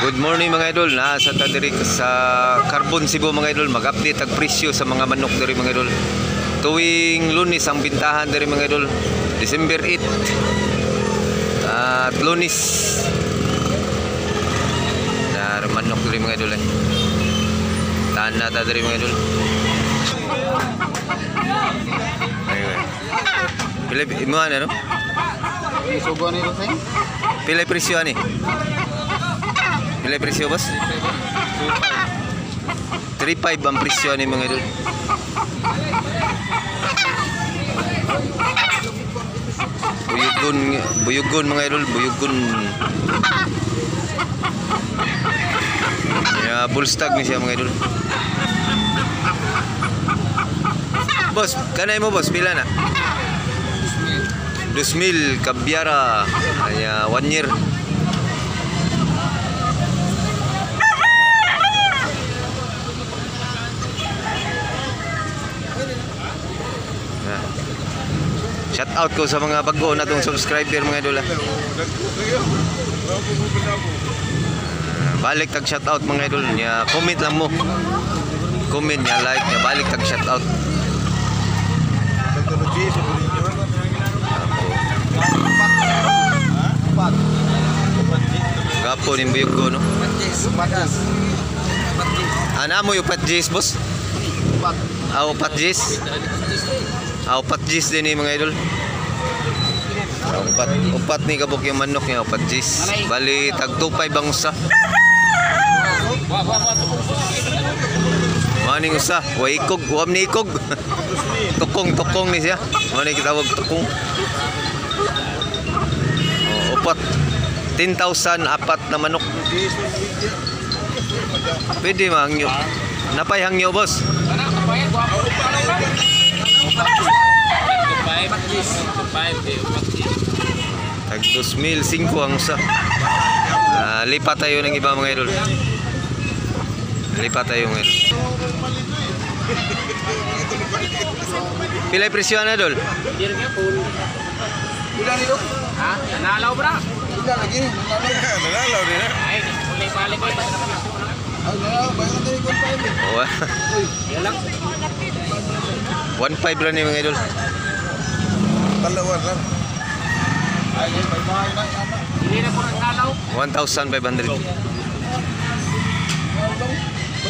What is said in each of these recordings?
Good morning mga idol, nasa ta diri sa Carbon Cebu mga idol, mag-update ang presyo sa mga manok diri mga idol. Tuwing Lunes ang bintahan diri mga idol, December 8 at Lunes na manok diri mga idol. Tahan na ta diri mga idol. Pila mo ano? Sugo ni Roseng? Pila presyo ani? Pila presyo boss? 3.5 ang presyo ni mga idol. Buyugon mga idol, buyugon. Ya, bullstag ni siya mga idol. Boss, kanay mo boss, pila na? 2,000 kabyara. Kaya 1 year. Shout out ko sa mga bago na tong subscriber mga idol. Balik tag shout out mga idol nya, comment lang mo. Comment nya, like nya, balik tag shout out. Gapo ni buyog ko no. Ana mo yung patjis boss? Aw patjis. Aw patjis din ni mga idol. Upat ni kabuk yung manok niya, patjis. Bali tag 2.5 ang usa. Maning usa, wa ikog, wam ni ikog. Tukong ni siya. Mani kitawag tukong. Upat 10,000 apat na manok. Pwede mahangyo. Napay hangyo boss. Tag 2,005 ang usa. Lipat tayo ng iba mga idol. Lipat tayo ngayon. Pilay presyo na idol? Pila nito? Ha? Nanalaw bra? Pila lagi? Nanalaw din eh. Ay, balik ko. Ay, nanalaw. Bayan natin yung confirm eh. Oo. Yan lang. 1.5 lang ni mga idol. Talawan lang. Ay, bye-bye na yan. Hindi na po nanalaw. 1,500.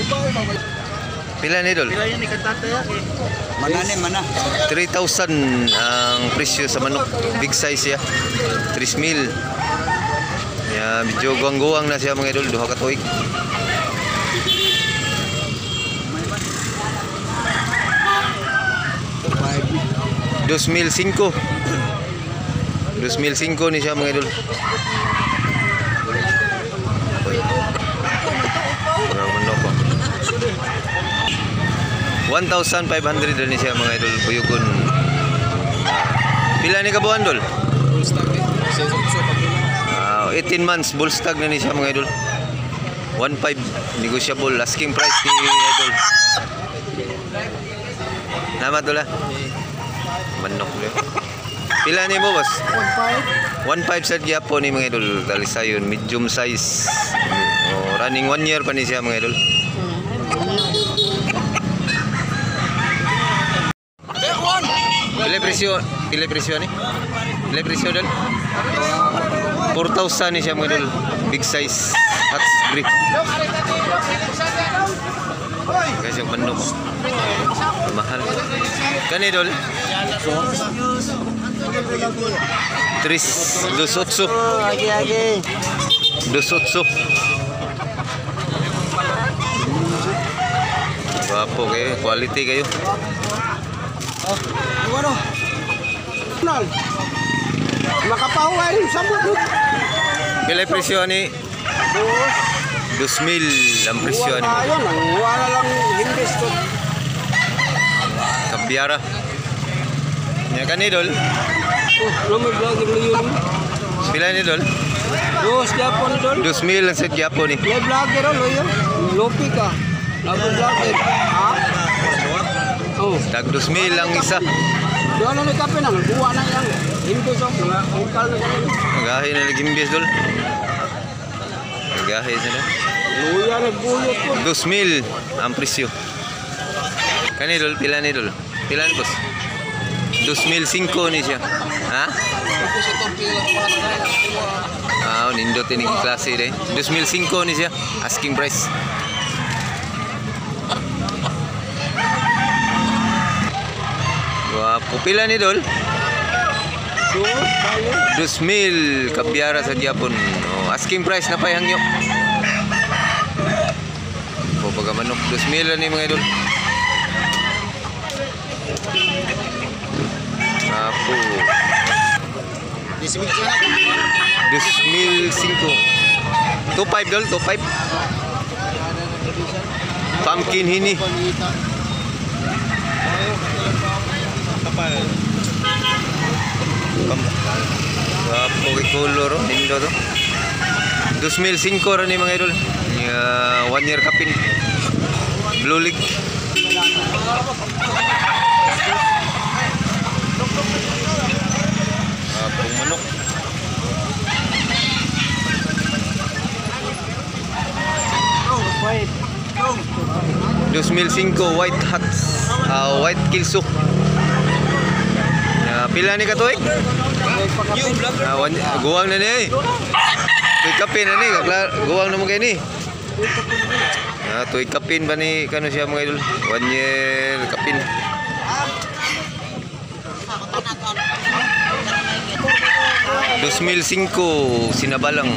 Bye-bye. Pila ni idol? Pila yan ikatataya eh. Manani, mana. 3,000 ang presyo sa manok. Big size siya. 3,000. Ya, medyo guwang-guwang na siya mga idol. Duha ka tuig. $2,005. 2,005 ni siya mga idol. Manok ko. 1,500 din siya mga idol, buyugon. Pila ni kabuan dol? 18 months, bullstag na ni siya mga idol. 1.5 negotiable, asking price ni idol. Namat dol. Manok dol. Pila ni mo boss? 1.5 sa Japan ni mga idol, talisayon, medium size. Running 1 year pa ni siya mga idol. Pila presyo ni? Pila presyo dal? 4,000 ni siya mga idol. Big size. Hot grip. Guys, yung manok. Mahal. Kani dol? 2,800. 2,800. Wapo kayo, quality kayo. Ano? Nal. Makapahuay sa bukod. Pila presyo ni? 2,000 ang presyo ni. Ayun, wala lang himbis ko. Kabyara. Nya kan idol? Lumod lagi yun. Pila ni idol? Dos Japon idol. 2,000 lang sa Japan ni. Live vlogger lo yun. Lopi ka. Lago vlogger. Ha? Oh. Tag 2,000 lang isa. Doon na kape nang buwa na yang. Himbis of mga ukal na yan. Magahin na nagimbis dol. Gahe sila. Luya nagbuyot po. 2,000 ang presyo. Kani dol, pila ni dol? Pila ni boss? 2,005 ni siya. Ha? Tapos itong pilang mga nagaya. Nindot ini klase deh. 2,005 ni siya. Asking price. Wapo pila ni dol? 2,000 kabyara sa Japon. Asking price na payang nyo. Baga manok 2,000 ni mga idol. Wapo 2,005. 2,500 dol, 2,500. Pumpkin hini. Wapo color nindo to. 2,005 ra ni mga idol. 1 year kapin. Blue League. Apong manok. 2,005 white hats. White kilso. Pila ni katuig? Guwang na ni. Tuig kapin na ni. Guwang na mo kayo ni. Tuig kapin ba ni kano siya mga idol? 1 year kapin. $2,005 sinabalang.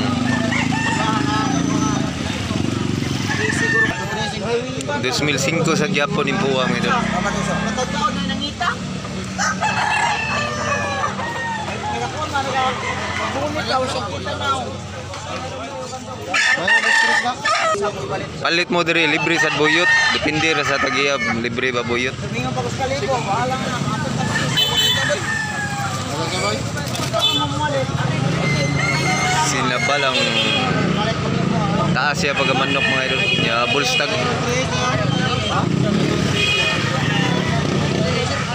2,005 sa Japon yung buwa mga idol. Palit mo diri libre sa buyot, depende ra sa tagiyab libre ba buyot. Sinabalang taas siya pagamanok mga idol. Ya bulstag.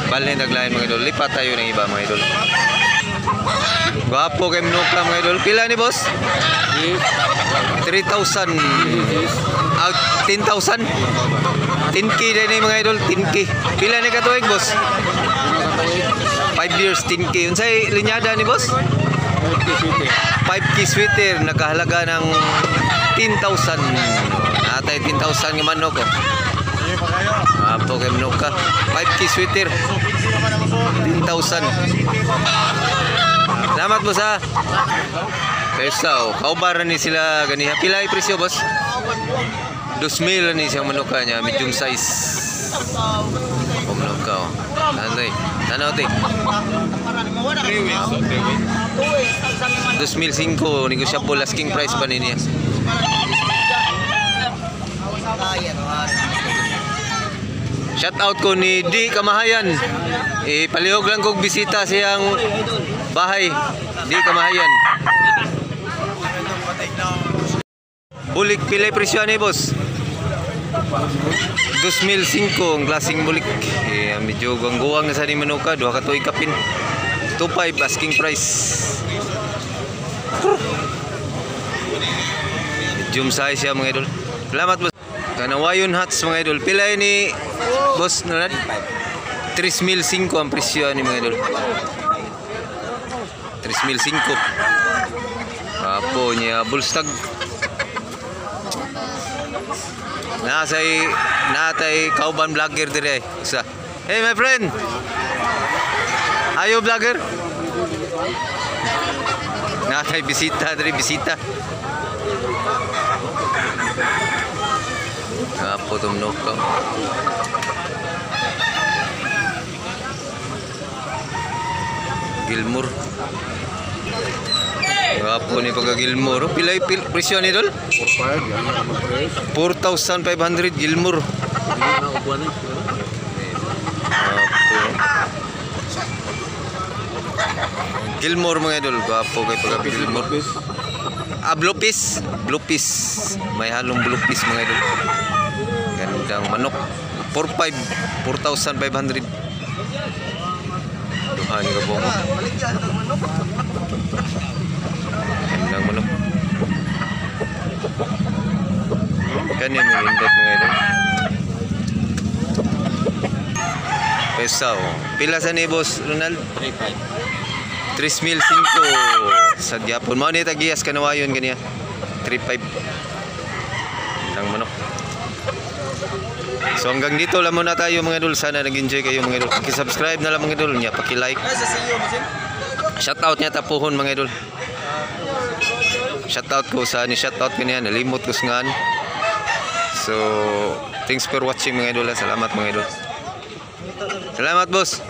Bali naglain mga idol. Lipat tayo ng iba mga idol. Gwapo kay Mnuka mga idol. Pila ni boss? 3,000. 10,000. 10K din ni mga idol. 10K. Pila ni katuig boss? 5 years 10K. Unsay linyada ni boss? 5K sweater. Nakahalaga ng 10,000. Natay 10,000 ng manok ko. Apo kay Mnuka. 5K sweater. 10,000. Salamat mo sa pesaw. Kaubaran ni sila ganiha. Pila yung presyo boss? 2,000 ni siyang manuka niya. Medium size. O manuka o. Nanay. Nanaw te. 2,005. Negosyable asking price pa niya. Shout out ko ni Di Kamahayan. Palihog lang kong bisita siyang bahay. Di Kamahayan. Bulik pilay presyo ni boss. 2,005 ang klaseng bulik. Medyo gangguwang na sa ni manuka. Duha ka tuig kapin. 2,500 asking price. Medium size siya mga idol. Salamat boss. Kanawayon hats mga idol. Pilay ni boss Nolad? 3,005 ang presyo ni mga idol. 3,005. Apo niya bulstag. Natay kauban vlogger dire. Isa. Hey my friend. Are you vlogger? Natay bisita dire bisita. Apo tumnok ko. Gilmore. Apo ni pagka Gilmore. Pilay presyo ni dol? 4,500 Gilmore. Gilmore mga idol. Apo kay pagka Gilmore. Blue piece. Blue piece. May halong blue piece mga idol. Gandang manok. 4,500. Duhan ka po mo. Gandang manok. Kanya may indot mga idol. Pesa oh. Pila sa ni boss Ronald? 3,500 sa gyapon. Mao ni tagiyas kanawayon ganiya. 3,500 lang manok. So hanggang dito lang muna tayo mga idol. Sana nag-enjoy kayo mga idol. Paki-subscribe na lang mga idol niya, paki-like. Shoutout niya tapuhon mga idol. Shoutout ko sa ni shoutout kaniya, nalimot ko sngan. So thanks for watching mga idol. Salamat mga idol. Salamat boss.